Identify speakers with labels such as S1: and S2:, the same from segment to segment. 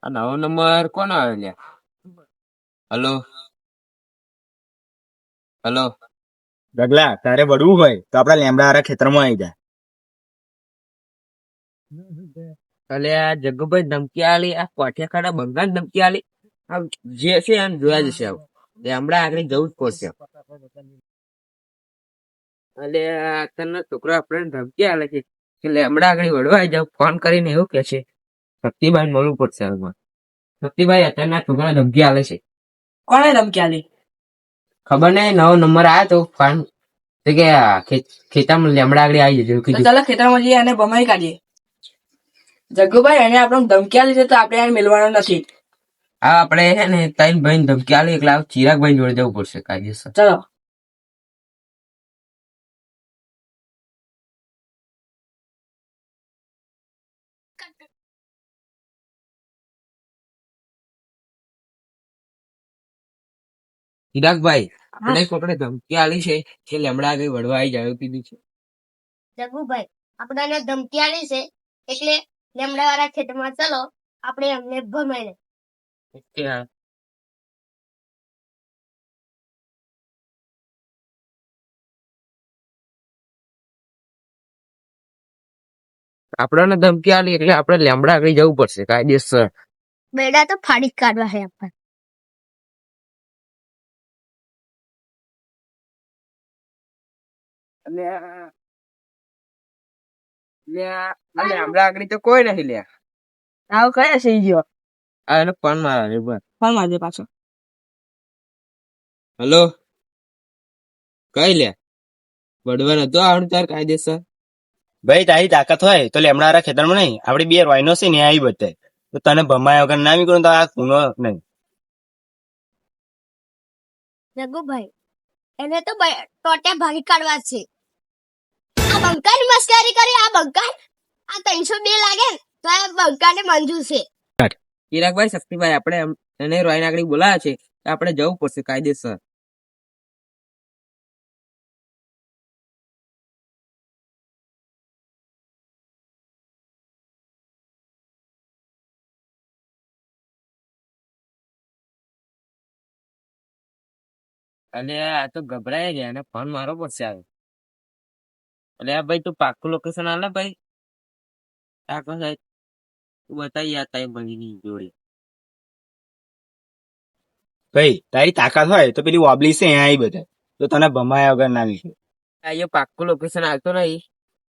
S1: આ નવો નંબર કોનો આવ્યો લ્યા? Hello hello.
S2: ગગલા, તારે વળવું હોય તો આપડા લેમડા વાળા ખેતરમાં આવી જાય.
S1: અલે આ જગ્ગુભાઈ ધમકી આલી, આ કોઠિયા ખાડા બંગાળ ધમકી આલી. આ જે છે એને જોયા જશે. હમણાં આગળ જવું જ પડશે. અલે અત્યારના છોકરા આપણે ધમકી આલે છે કે હમણાં આગળ વળવા આવી જાવ. ફોન કરીને એવું કે છે શક્તિભાઈ મળવું પડશે. હાલમાં શક્તિભાઈ અત્યારના છોકરા ધમકી આલે છે.
S3: કોને ધમકી આલી?
S1: ખબર નહીં, નવો નંબર આવ્યો તો ફોન કે ખેતરમાં લેમડા આગળ આવી જજો
S3: તો ચાલો ખેતરમાં જઈએ અને ભમાઈ કાઢીએ. જગ્ગુભાઈ એને આપણે ધમકી આલી છે તો આપણે એને મિલવાનો નથી.
S1: હા, આપડે છે ને ત્રણ ભાઈ ધમકી આલી એટલે ચિરાગભાઈ જોડે જવું પડશે કાયદેસર.
S3: ચલો.
S1: ચિરાગભાઈ, આપણે કોકડે ધમકી આલી છે કે લેમડા આગળ વળવા આવી જાય કીધું છે.
S4: જગુભાઈ, આપણાને ધમકી આલી છે એટલે લેમડા વાળા ખેતરમાં ચલો, આપણે એમને ભમાઈ.
S1: આપણને ધમકી આલી એટલે આપણે લેમડા આગળ જવું પડશે કાયદેસર.
S4: બેડા તો ફાડી જ કાઢવા છે આપણે.
S1: લેમડા આગળ તો કોઈ નહીં લ્યા.
S3: આવો કયા છે ઈ ગયો?
S1: આ એને ફોન મારા બસ.
S3: ફોન મારજે પાછો.
S1: હલો, કઈ લે વડવા નતો આવડતું તાર કાયદેસર?
S2: ભાઈ, તારી તાકાત હોય તો લેમડા વાળા ખેતરમાં નહીં, આપડી બે રોયનો છે ને આવી બતાય તો તને ભમાયા વગર ના નીકળું તો આ ખૂનો નહીં.
S4: જગુભાઈ, એને તો ટોટિયા ભાગી કાઢવા છે. આ બંકાની મસ્કરી કરી. આ બંકાર આ 302 લાગે ને તો આ બંકાને મંજૂર છે.
S1: ચિરાગભાઈ, શક્તિભાઈ, આપણે એને રોયના આગળ બોલાયા છે તો આપણે જવું પડશે કાયદેસર. અને આ તો ગભરાય ગયા અને ફોન મારો પડશે આવે. એટલે આ ભાઈ તું પાક્કું લોકેશન આલે ભાઈ. આખો સાહેબ તું બતાવી આ તારી ભણીની જોડે.
S2: ભાઈ, તારી તાકાત હોય તો પેલી વોબલી છે અહીંયા આવી બતાય તો તને ભમાયા વગર ના નીકળે.
S1: આ પાક્કું લોકેશન આવતો નહીં.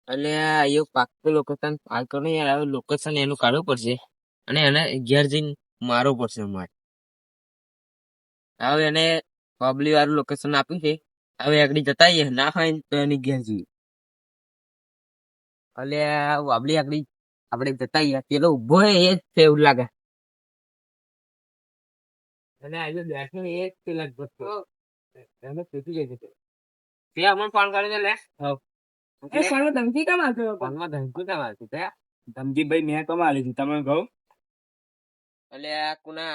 S1: એટલે આ પાક્કું લોકેશન આવતો નહીં યાર. લોકેશન એનું કાઢવું પડશે અને એને ઘેર જઈને મારવું પડશે અમારે. હવે એને પબ્લિક વાળું લોકેશન આપ્યું છે. હવે આગળ જતા ના હોય તો એની ઘેર જઈએ. એટલે વાબલી આગળ આપણે જતા પેલો ઉભો હોય એ જ છે એવું લાગે. અને આજે બેઠો એ જ પેલા એને તૂટી જાય છે. તે અમને ફોન કરીને લે.
S3: એ ફોનમાં ધમકી કેમ આવતો?
S1: ફોનમાં ધમકી કેમ આવતી તે?
S2: ધમકી ભાઈ મેં કમા લીધી, તમે કહું.
S1: એટલે આ કુના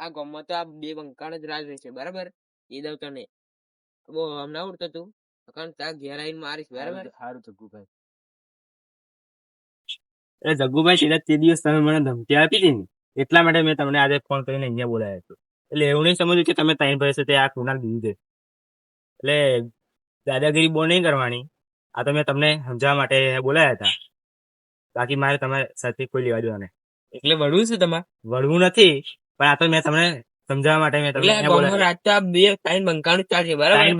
S1: આ ગામમાં તો આ બે બંકાણ જ રાજ રહે છે બરાબર. એ દઉં તને બહુ હમણાં ઉડતો તું કારણ ત્યાં ઘેર આવીને મારીશ બરાબર.
S2: સારું જગ્ગુભાઈ. એ જગ્ગુભાઈ, સીધા તે દિવસ તમે મને ધમકી આપી હતી ને એટલા માટે મેં તમને આજે ફોન કરીને અહીંયા બોલાવ્યો હતો. એટલે એવું નહીં સમજ્યું કે તમે ત્રણ ભાઈ છે તે આ કુનાલ દીધું છે. એટલે દાદાગીરી બહુ નહીં કરવાની. આ તો મેં તમને સમજાવવા માટે બોલાયા હતા. બાકી મારે તમારે સાથે કોઈ લેવા દેવા નહીં.
S1: એટલે વળવું છે તમારે?
S2: વળવું નથી, પણ આ તો મેં તમને સમજાવવા માટે મેં તમને
S1: એટલે રાત તો આ બે ટાઈમ બંકાણું ચાલશે બરાબર.